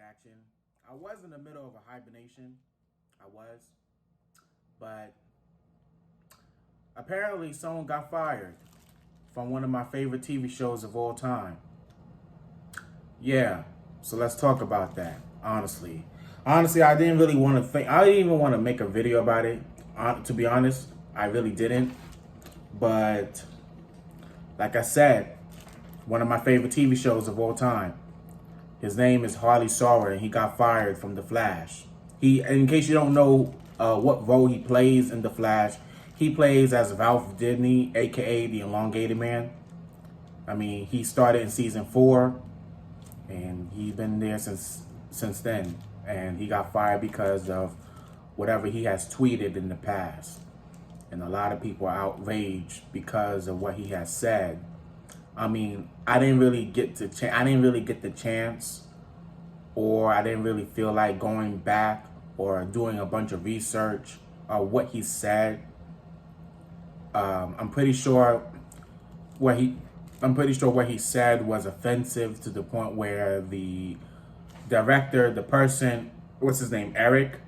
CoreyAction. I was in the middle of a hibernation. I was. But apparently someone got fired from one of my favorite TV shows of all time. Yeah, so let's talk about that, honestly. Honestly, I didn't really want to think, I didn't even want to make a video about it. To be honest, I really didn't. But like I said, one of my favorite TV shows of all time. His name is Harley Sauer, and he got fired from The Flash. In case you don't know what role he plays in The Flash, he plays as Ralph Dibny, aka the Elongated Man. I mean, he started in season 4, and he's been there since then. And he got fired because of whatever he has tweeted in the past. And a lot of people are outraged because of what he has said. I mean, I didn't really get the chance, or I didn't really feel like going back or doing a bunch of research on what he said. I'm pretty sure what he said was offensive to the point where the director, the person, what's his name, Eric,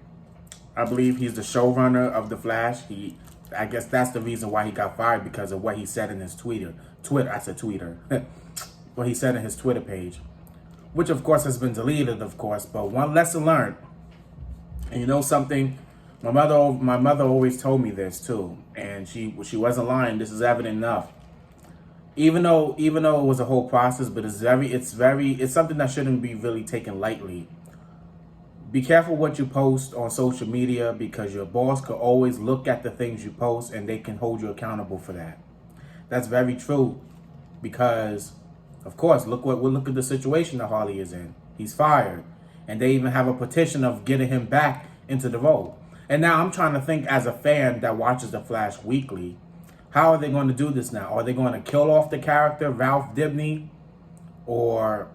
I believe he's the showrunner of The Flash. I guess that's the reason why he got fired, because of what he said in his Twitter. What he said in his Twitter page, which of course has been deleted, of course. But one lesson learned, and you know something, my mother always told me this too, and she wasn't lying. This is evident enough. Even though it was a whole process, but it's something that shouldn't be really taken lightly. Be careful what you post on social media, because your boss could always look at the things you post and they can hold you accountable for that. That's very true, because, of course, look at the situation that Harley is in. He's fired, and they even have a petition of getting him back into the role. And now I'm trying to think, as a fan that watches The Flash weekly, how are they going to do this now? Are they going to kill off the character Ralph Dibny, or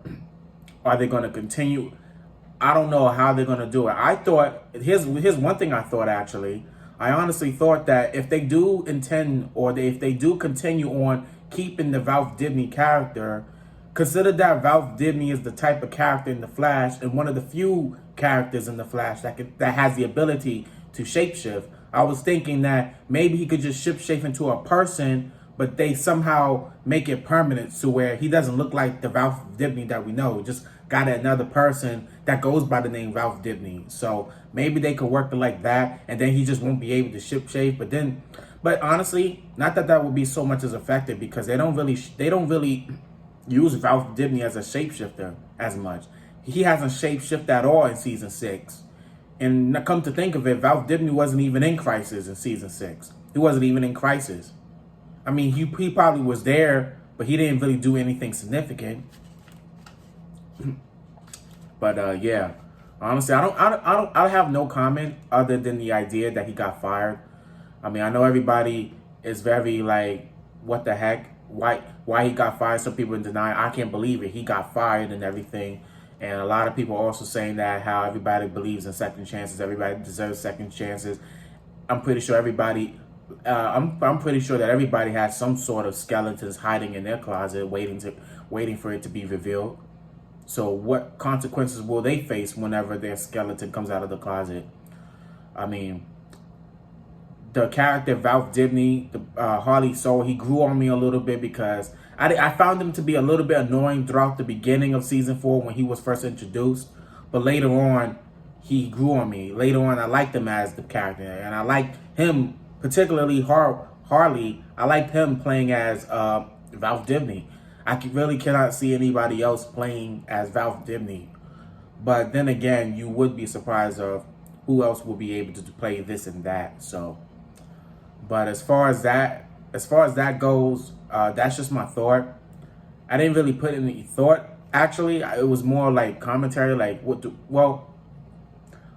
are they going to continue? I don't know how they're going to do it. I thought, here's one thing I thought, actually. I honestly thought that if they do intend, or if they do continue on keeping the Ralph Dibny character, consider that Ralph Dibny is the type of character in The Flash, and one of the few characters in The Flash that has the ability to shapeshift. I was thinking that maybe he could just shapeshift into a person, but they somehow make it permanent to where he doesn't look like the Ralph Dibny that we know. Just got another person that goes by the name Ralph Dibny. So maybe they could work it like that, and then he just won't be able to shapeshift. But honestly, not that would be so much as effective, because they don't really use Ralph Dibny as a shapeshifter as much. He hasn't shapeshifted at all in season 6. And come to think of it, Ralph Dibny wasn't even in Crisis in season 6. He wasn't even in Crisis. I mean, he probably was there, but he didn't really do anything significant. But yeah, honestly, I have no comment other than the idea that he got fired. I mean, I know everybody is very like, what the heck? Why he got fired? Some people in denial. I can't believe it. He got fired and everything. And a lot of people are also saying that how everybody believes in second chances. Everybody deserves second chances. I'm pretty sure everybody. I'm pretty sure that everybody has some sort of skeletons hiding in their closet, waiting for it to be revealed. So what consequences will they face whenever their skeleton comes out of the closet? I mean, the character Ralph Dibny, Harley Sauer, he grew on me a little bit, because I found him to be a little bit annoying throughout the beginning of season 4 when he was first introduced. But later on, he grew on me. Later on, I liked him as the character, and I liked him, particularly Harley. I liked him playing as Ralph Dibny. I really cannot see anybody else playing as Ralph Dibny. But then again, you would be surprised of who else will be able to play this and that. So, but as far as that goes, that's just my thought. I didn't really put any thought. Actually, it was more like commentary, like more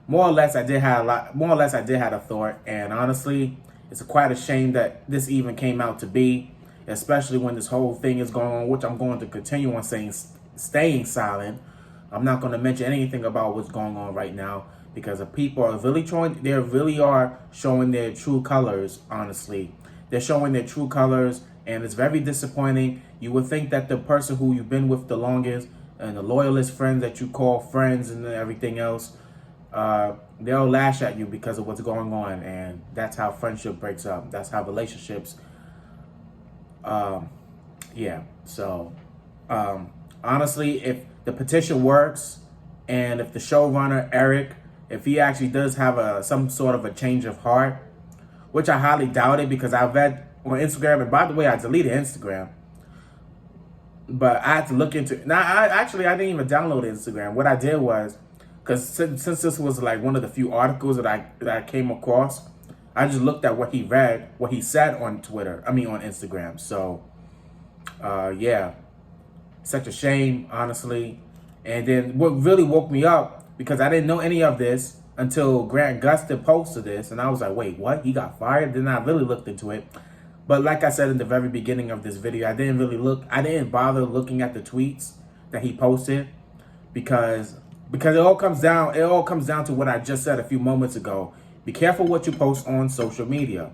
or less I did have a thought, and honestly, it's quite a shame that this even came out to be, especially when this whole thing is going on, which I'm going to continue on staying silent. I'm not going to mention anything about what's going on right now, because the people are really are showing their true colors, honestly. They're showing their true colors, and it's very disappointing. You would think that the person who you've been with the longest and the loyalist friends that you call friends and everything else, they'll lash at you because of what's going on, and that's how friendship breaks up. That's how relationships. Yeah. So, honestly, if the petition works, and if the showrunner Eric, if he actually does have some sort of a change of heart, which I highly doubt it because I've read on Instagram, and by the way, I deleted Instagram, but I had to look into. Now, I didn't even download Instagram. What I did was, because since this was like one of the few articles that I came across, I just looked at what he said on Twitter. I mean on Instagram. So, yeah, such a shame, honestly. And then what really woke me up, because I didn't know any of this until Grant Gustin posted this, and I was like, wait, what? He got fired? Then I really looked into it. But like I said in the very beginning of this video, I didn't bother looking at the tweets that he posted because it all comes down to what I just said a few moments ago. Be careful what you post on social media,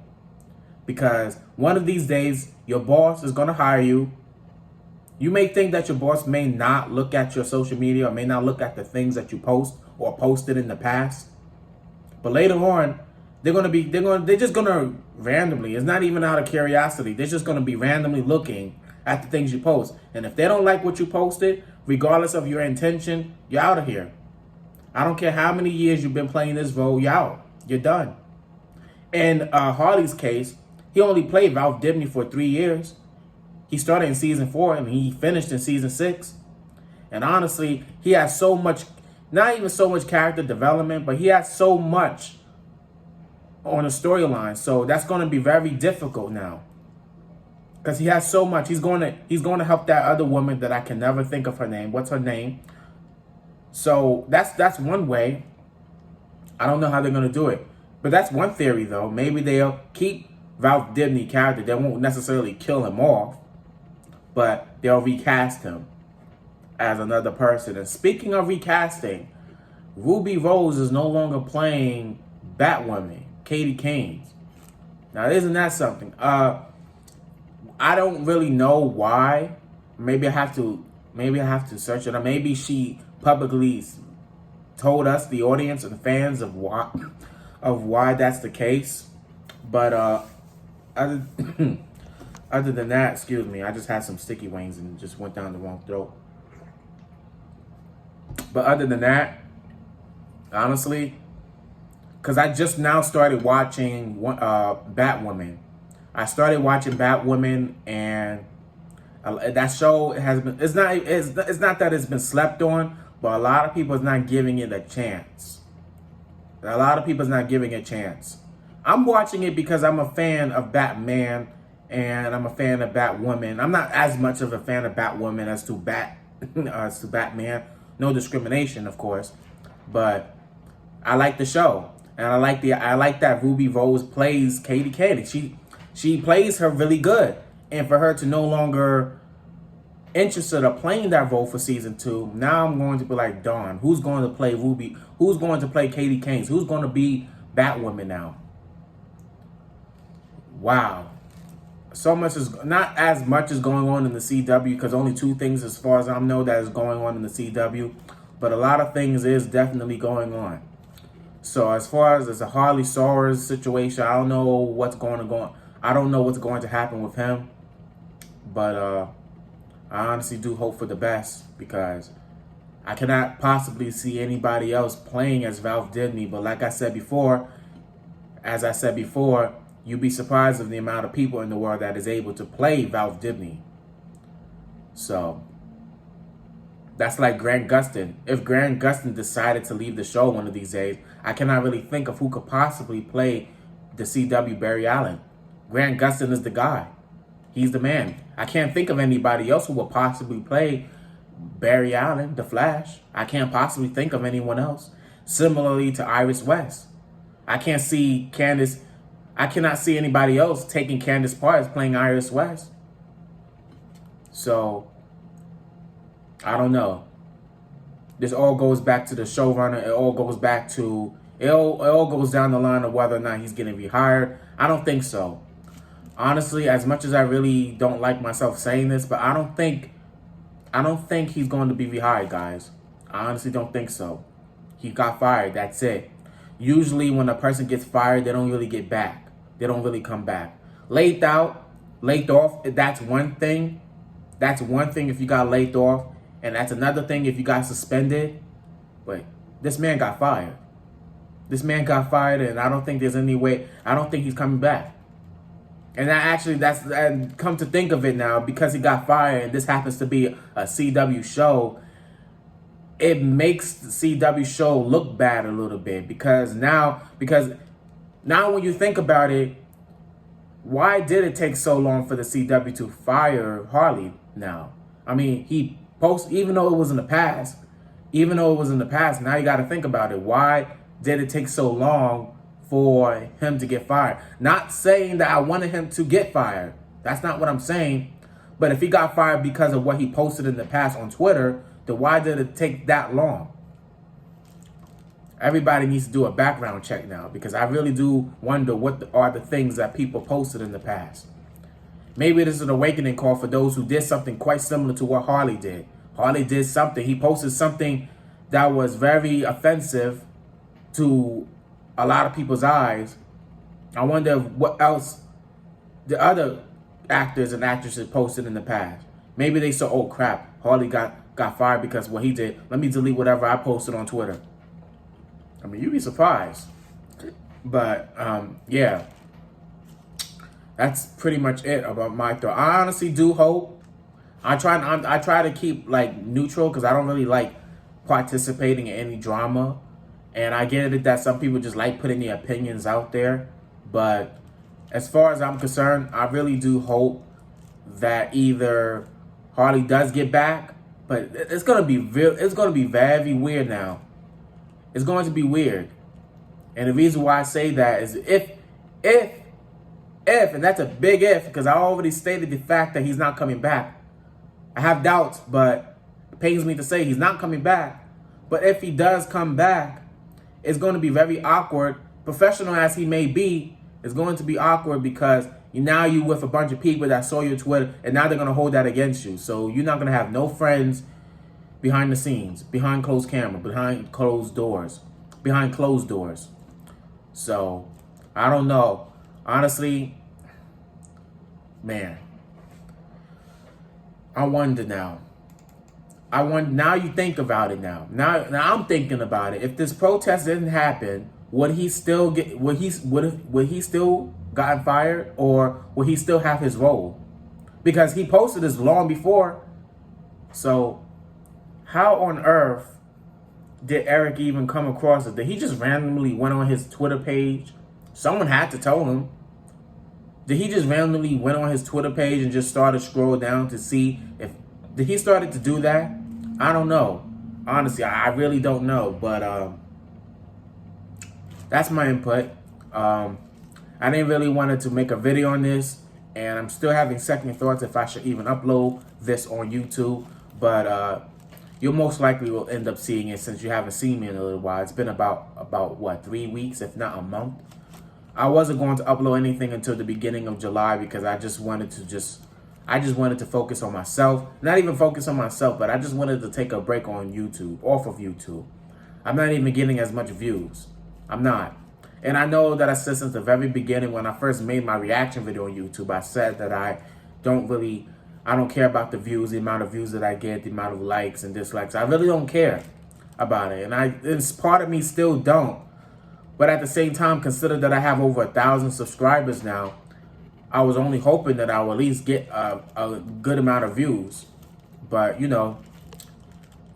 because one of these days your boss is going to hire you. You may think that your boss may not look at your social media or may not look at the things that you post or posted in the past, but later on they're just gonna randomly, it's not even out of curiosity, they're just gonna be randomly looking at the things you post. And if they don't like what you posted, regardless of your intention, you're out of here. I don't care how many years you've been playing this role, you're out. You're done. In Harley's case, he only played Ralph Dibny for 3 years. He started in season 4 and he finished in season 6. And honestly, he has so much, not even so much character development, but he has so much on a storyline. So that's going to be very difficult now, because he has so much. He's going to help that other woman that I can never think of her name. What's her name? So that's one way. I don't know how they're going to do it, but that's one theory though. Maybe they'll keep Ralph Dibny character. They won't necessarily kill him off, but they'll recast him as another person. And speaking of recasting, Ruby Rose is no longer playing Batwoman, Katie Kane's. Now, isn't that something? I don't really know why. Maybe I have to search it. Or maybe she publicly told us, the audience and the fans, of why that's the case. But other than that, excuse me, I just had some sticky wings and just went down the wrong throat. But other than that, honestly, because I just now started watching Batwoman. I started watching Batwoman, and that show has been, it's not that it's been slept on, but a lot of people is not giving it a chance. A lot of people is not giving it a chance. I'm watching it because I'm a fan of Batman and I'm a fan of Batwoman. I'm not as much of a fan of Batwoman as to Batman. No discrimination, of course, but I like the show, and I like that Ruby Rose plays Katie Kane. She plays her really good, and for her to no longer interested in playing that role for season 2, now I'm going to be like, darn, who's going to play Ruby? Who's going to play Katie Kane? Who's going to be Batwoman now? Wow. So much is, not as much is going on in the CW, because only 2 things as far as I know that is going on in the CW, but a lot of things is definitely going on. So as far as a Harley Soares situation, I don't know what's going to go. I don't know what's going to happen with him, but I honestly do hope for the best, because I cannot possibly see anybody else playing as Ralph Dibny. But like I said before, you'd be surprised of the amount of people in the world that is able to play Ralph Dibny. So that's like Grant Gustin. If Grant Gustin decided to leave the show one of these days, I cannot really think of who could possibly play the CW Barry Allen. Grant Gustin is the guy. He's the man. I can't think of anybody else who will possibly play Barry Allen, the Flash. I can't possibly think of anyone else. Similarly to Iris West. I cannot see anybody else taking Candace's part as playing Iris West. So, I don't know. This all goes back to the showrunner. It all goes down the line of whether or not he's getting rehired. I don't think so. Honestly, as much as I really don't like myself saying this, but I don't think I don't think he's going to be rehired, guys. I honestly don't think so. He got fired. That's it. Usually when a person gets fired, they don't really get back. They don't really come back. Laid off, that's one thing. That's one thing if you got laid off. And that's another thing if you got suspended. But this man got fired. This man got fired, and I don't think there's any way. I don't think he's coming back. And and come to think of it now, because he got fired, and this happens to be a CW show, it makes the CW show look bad a little bit. Because now when you think about it, why did it take so long for the CW to fire Harley now? I mean, even though it was in the past, now you got to think about it. Why did it take so long for him to get fired? Not saying that I wanted him to get fired. That's not what I'm saying. But if he got fired because of what he posted in the past on Twitter, then why did it take that long? Everybody needs to do a background check now, because I really do wonder what are the things that people posted in the past. Maybe this is an awakening call for those who did something quite similar to what Harley did. Harley did something. He posted something that was very offensive to a lot of people's eyes. I wonder what else the other actors and actresses posted in the past. Maybe they saw, oh crap, Harley got fired because of what he did. Let me delete whatever I posted on Twitter. I mean, you'd be surprised. But yeah, that's pretty much it about my thought. I honestly do hope. I try to keep like neutral, because I don't really like participating in any drama. And I get it that some people just like putting their opinions out there. But as far as I'm concerned, I really do hope that either Harley does get back, but it's gonna be very weird now. It's going to be weird. And the reason why I say that is if, and that's a big if, because I already stated the fact that he's not coming back. I have doubts, but it pains me to say he's not coming back. But if he does come back, it's going to be very awkward. Professional as he may be, it's going to be awkward, because now you with a bunch of people that saw your Twitter, and now they're going to hold that against you. So you're not going to have no friends behind the scenes, behind closed camera, behind closed doors. So I don't know. Honestly, man, I wonder now. Now you think about it now. Now I'm thinking about it. If this protest didn't happen, would he still gotten fired, or would he still have his role? Because he posted this long before. So how on earth did Eric even come across it? Did he just randomly went on his Twitter page? Someone had to tell him. Did he just randomly went on his Twitter page and just started scroll down to see if... Did he started to do that? I don't know. Honestly, I really don't know. But that's my input. I didn't really wanted to make a video on this, and I'm still having second thoughts if I should even upload this on YouTube. But you most likely will end up seeing it, since you haven't seen me in a little while. It's been about what, 3 weeks, if not a month. I wasn't going to upload anything until the beginning of July, because I just wanted to focus on myself. Not even focus on myself, but I just wanted to take a break on YouTube, off of YouTube. I'm not even getting as much views. I'm not. And I know that I said since the very beginning, when I first made my reaction video on YouTube, I said that I don't care about the views, the amount of views that I get, the amount of likes and dislikes. I really don't care about it. And it's part of me still don't. But at the same time, consider that I have over 1,000 subscribers now. I was only hoping that I would at least get a good amount of views. But, you know,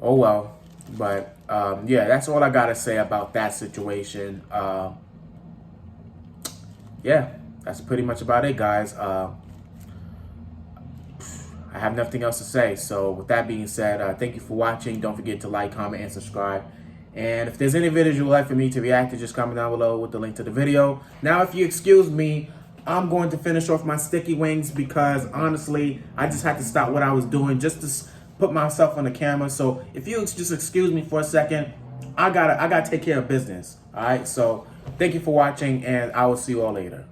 oh well. But, yeah, that's all I got to say about that situation. Yeah, that's pretty much about it, guys. I have nothing else to say. So with that being said, thank you for watching. Don't forget to like, comment, and subscribe. And if there's any videos you would like for me to react to, just comment down below with the link to the video. Now, if you excuse me, I'm going to finish off my sticky wings, because honestly, I just had to stop what I was doing just to put myself on the camera. So if you just excuse me for a second, I gotta take care of business. All right. So thank you for watching, and I will see you all later.